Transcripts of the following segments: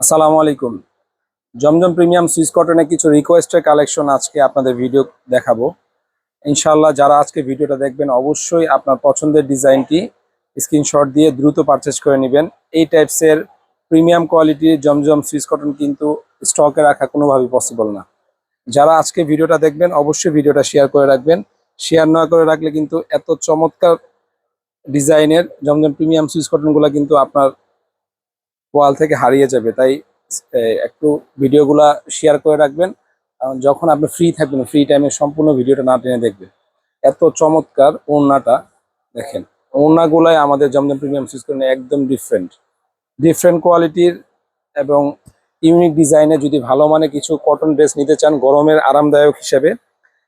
আসসালামু আলাইকুম। জমজম premium Swiss কটনের কিছু রিকোয়েস্টের কালেকশন আজকে আপনাদের ভিডিও দেখাবো। ইনশাআল্লাহ যারা আজকে ভিডিওটা দেখবেন অবশ্যই আপনার পছন্দের ডিজাইনটি স্ক্রিনশট দিয়ে দ্রুত পারচেজ করে নেবেন। এই টাইপসের প্রিমিয়াম কোয়ালিটির জমজম সুইস কটন কিন্তু স্টকে রাখা কোনোভাবেই পসিবল না। যারা আজকে ভিডিওটা দেখবেন অবশ্যই ভিডিওটা শেয়ার করে রাখবেন। শেয়ার না করে রাখলে কিন্তু এত চমৎকার ডিজাইনের জমজম প্রিমিয়াম সুইস কটনগুলো কিন্তু আপনার ওয়াল থেকে হারিয়ে যাবে। তাই একটু ভিডিওগুলা শেয়ার করে রাখবেন। কারণ যখন আপনি ফ্রি থাকবেন ফ্রি টাইমে সম্পূর্ণ ভিডিওটা না টেনে দেখবেন। এত চমৎকার ওড়নাটা দেখেন। ওড়নাগুলাই আমাদের জমজম প্রিমিয়াম সিস্টেমে একদম ডিফারেন্ট ডিফারেন্ট কোয়ালিটির এবং ইউনিক ডিজাইনে যদি ভালো মানে কিছু কটন ড্রেস নিতে চান গরমের আরামদায়ক হিসেবে,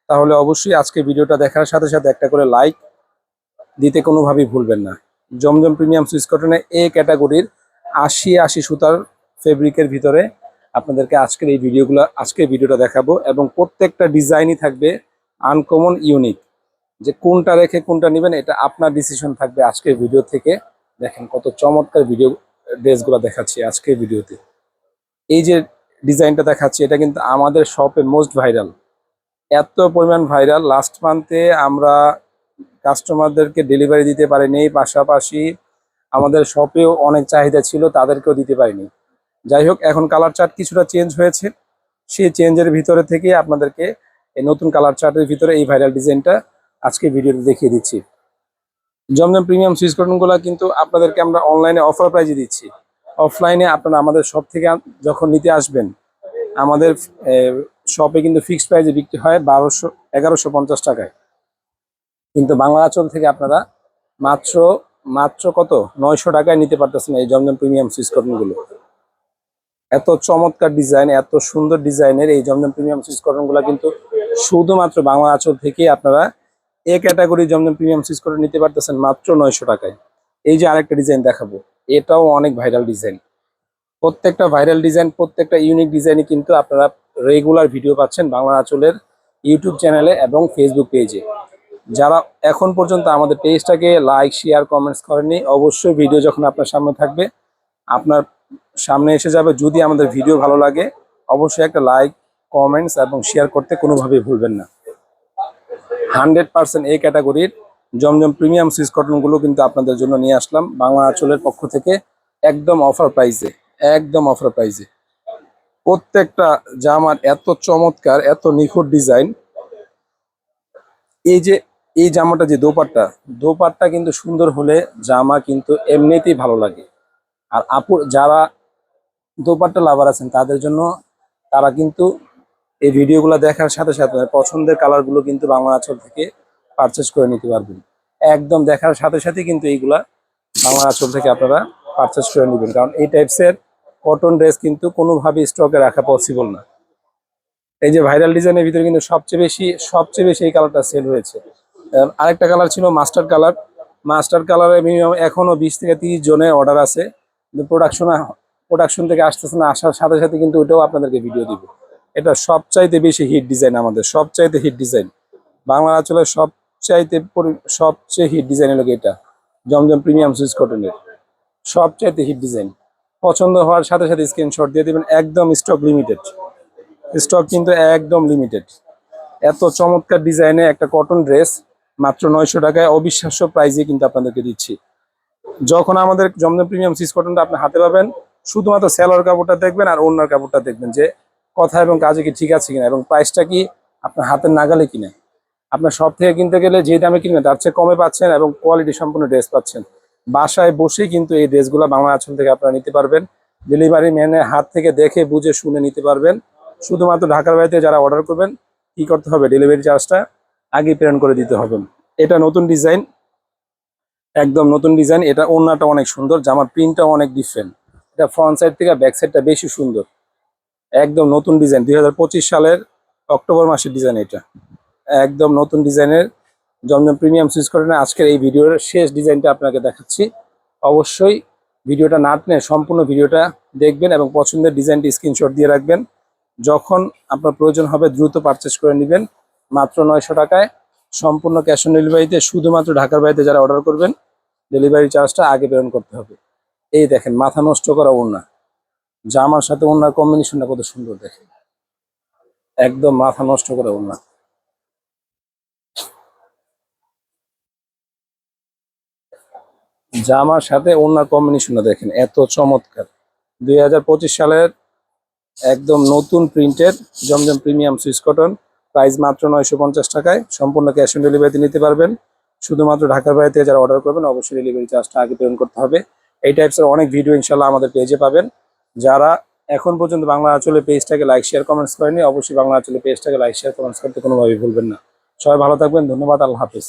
তাহলে অবশ্যই আজকে ভিডিওটা দেখার সাথে সাথে একটা করে লাইক দিতে কোনোভাবেই ভুলবেন না। জমজম প্রিমিয়াম সুইস কটনে এ ক্যাটাগরির ৮০ সুতার ফেব্রিকের ভিতরে আপনাদেরকে আজকের ভিডিওটা দেখাবো এবং প্রত্যেকটা ডিজাইনই থাকবে আনকমন ইউনিক। যে কোনটা রেখে কোনটা নেবেন এটা আপনার ডিসিশন থাকবে আজকের ভিডিও থেকে। দেখেন কত চমৎকার ড্রেসগুলো দেখাচ্ছি আজকের ভিডিওতে। এই যে ডিজাইনটা দেখাচ্ছি এটা কিন্তু আমাদের শপে মোস্ট ভাইরাল। এত পরিমাণ ভাইরাল, লাস্ট মান্থে আমরা কাস্টমারদেরকে ডেলিভারি দিতে পারিনি, পাশাপাশি আমাদের শপেও অনেক চাহিদা ছিল, তাদেরকেও দিতে পারিনি। যাই হোক, এখন কালার চার্ট কিছুটা চেঞ্জ হয়েছে। সেই চেঞ্জের ভিতরে থেকে আপনাদেরকে এই নতুন কালার চার্টের ভিতরে এই ভাইরাল ডিজাইনটা আজকে ভিডিওতে দেখিয়ে দিচ্ছি। জমজম প্রিমিয়াম সুইস কটনগুলো কিন্তু আপনাদেরকে আমরা অনলাইনে অফার প্রাইজে দিচ্ছি। অফলাইনে আপনারা আমাদের শপ থেকে যখন নিতে আসবেন, আমাদের শপে কিন্তু ফিক্সড প্রাইজে বিক্রি হয় ১১50 টাকায়। কিন্তু বাংলা আঁচল থেকে আপনারা মাত্র মাত্র কত ৯০০ টাকায় নিতে পারতেছেন এই জমজম প্রিমিয়াম সুইস কটনগুলো। এত চমৎকার ডিজাইন, এত সুন্দর ডিজাইনের এই জমজম প্রিমিয়াম সুইস কটনগুলো কিন্তু শুধুমাত্র বাংলা আঁচল থেকে আপনারা A category Zamzam premium Swiss cotton নিতে পারতেছেন মাত্র ৯০০ টাকায়। এই যে আরেকটা ডিজাইন দেখাবো, এটাও অনেক ভাইরাল ডিজাইন। প্রত্যেকটা ভাইরাল ডিজাইন, প্রত্যেকটা ইউনিক ডিজাইনই কিন্তু আপনারা রেগুলার ভিডিও পাচ্ছেন বাংলা আঁচলের ইউটিউব চ্যানেলে এবং ফেসবুক পেজে। যারা এখন পর্যন্ত আমাদের পেজটাকে লাইক শেয়ার কমেন্টস করেননি, অবশ্যই ভিডিও যখন আপনার সামনে থাকবে আপনার সামনে এসে যাবে, যদি আমাদের ভিডিও ভালো লাগে অবশ্যই একটা লাইক কমেন্টস এবং শেয়ার করতে কোনোভাবেই ভুলবেন না। 100% এই ক্যাটাগরির জমজম প্রিমিয়াম সুইস কটনগুলো কিন্তু আপনাদের জন্য নিয়ে আসলাম বাংলা আঁচলের পক্ষ থেকে একদম অফার প্রাইসে। একদম অফার প্রাইসে প্রত্যেকটা জামার এত চমৎকার, এত নিখুঁত ডিজাইন। এই যে এই জামাটা যে দোপাট্টা কিন্তু সুন্দর হলে জামা কিন্তু এমনিতেই ভালো লাগে। আর যারা দোপাট্টা লাভার আছেন তাদের জন্য, তারা কিন্তু এই ভিডিওগুলো দেখার সাথে সাথে পছন্দের কালারগুলো কিন্তু বাংলা আঁচল থেকে পারচেস করে নিতে পারবেন। একদম দেখার সাথে সাথে কিন্তু এইগুলা বাংলা আঁচল থেকে আপনারা পারচেস করে নেবেন, কারণ এই টাইপসের কটন ড্রেস কিন্তু কোনোভাবেই স্টকে রাখা পসিবল না। এই যে ভাইরাল ডিজাইনের ভিতরে কিন্তু সবচেয়ে বেশি এই কালারটা সেল হয়েছে। আরেকটা কালার ছিল মাস্টার কালারে মিনিমাম এখনো 20 থেকে 30 জনের অর্ডার আছে, কিন্তু প্রোডাকশন থেকে আসতেছে না। আসার সাথে সাথে কিন্তু ওইটাও আপনাদেরকে ভিডিও দিব। এটা সবচাইতে বেশি হিট ডিজাইন, আমাদের সবচাইতে হিট ডিজাইন বাংলা আঁচলের সবচেয়ে হিট ডিজাইন হলো এটা জমজম প্রিমিয়াম সুইস কটনের সবচাইতে হিট ডিজাইন। পছন্দ হওয়ার সাথে সাথে স্ক্রিনশট দিয়ে দিবেন। একদম স্টক কিন্তু একদম লিমিটেড। এত চমৎকার ডিজাইনে একটা কটন ড্রেস মাত্র ৯০০ টাকায় অবিশ্বাস্য প্রাইজে কিন্তু আপনাদেরকে দিচ্ছি। যখন আমাদের জমজম প্রিমিয়াম সুইস কটনটা আপনি হাতে পাবেন, শুধুমাত্র সেলোয়ার কাপড়টা দেখবেন আর ওড়নার কাপড়টা দেখবেন যে কথা এবং কাজে কি ঠিক আছে কিনা এবং প্রাইসটা কি আপনার হাতের নাগালে কিনা। আপনার সব থেকে কিনতে গেলে যে দামে কিনবেন তার চেয়ে কমে পাচ্ছেন এবং কোয়ালিটি সম্পূর্ণ ড্রেস পাচ্ছেন। বাসায় বসেই কিন্তু এই ড্রেসগুলো বাংলা আঁচল থেকে আপনারা নিতে পারবেন। ডেলিভারি ম্যানের হাত থেকে দেখে বুঝে শুনে নিতে পারবেন। শুধুমাত্র ঢাকার বাইরে যারা অর্ডার করবেন কি করতে হবে, ডেলিভারি চার্জটা আগে প্রেরণ করে দিতে হবে। এটা নতুন ডিজাইন, একদম নতুন ডিজাইন। এটা ওড়নাটা অনেক সুন্দর, জামার প্রিন্টটাও অনেক ডিফারেন্ট। এটা ফ্রন্ট সাইড থেকে ব্যাক সাইডটা বেশি সুন্দর। একদম নতুন ডিজাইন, 2025 সালের অক্টোবর মাসের ডিজাইন। এটা একদম নতুন ডিজাইনের জমজম প্রিমিয়াম সুইস কটনের আজকের এই ভিডিওর শেষ ডিজাইনটা আপনাকে দেখাচ্ছি। অবশ্যই ভিডিওটা না টেনে সম্পূর্ণ ভিডিওটা দেখবেন এবং পছন্দের ডিজাইনটি স্ক্রিনশট দিয়ে রাখবেন। যখন আপনার প্রয়োজন হবে দ্রুত পারচেস করে নেবেন মাত্র ৯০০ টাকায় সম্পূর্ণ ক্যাশ অন ডেলিভারিতে। শুধুমাত্র ঢাকার বাইরে যারা অর্ডার করবেন ডেলিভারি চার্জটা আগে প্রেরণ করতে হবে। এই দেখেন মাথা নষ্ট করা ওড়না, জামার সাথে ওনার কম্বিনেশনটা কত সুন্দর দেখে, একদম মাথা নষ্ট করে ওনা। জামার সাথে ওনার কম্বিনেশনটা দেখেন এত চমৎকার। 2025 সালের একদম নতুন প্রিন্টের জমজম প্রিমিয়াম সুইস কটন, প্রাইস মাত্র 950 টাকায়, সম্পূর্ণ ক্যাশ অন ডেলিভারিতে নিতে পারবেন। শুধুমাত্র ঢাকার বাইরে থেকে যারা অর্ডার করবেন অবশ্যই ডেলিভারি চার্জটা আগে পেমেন্ট করতে হবে। এই টাইপসের অনেক ভিডিও ইনশাল্লাহ আমাদের পেজে পাবেন। যারা এখন পর্যন্ত বাংলা আঁচলে পেজটাকে লাইক শেয়ার কমেন্টস করেনি, অবশ্যই বাংলা আঁচলে পেজটাকে লাইক শেয়ার কমেন্টস করতে কোনোভাবেই ভুলবেন না। সবাই ভালো থাকবেন, ধন্যবাদ, আল্লাহ হাফিজ।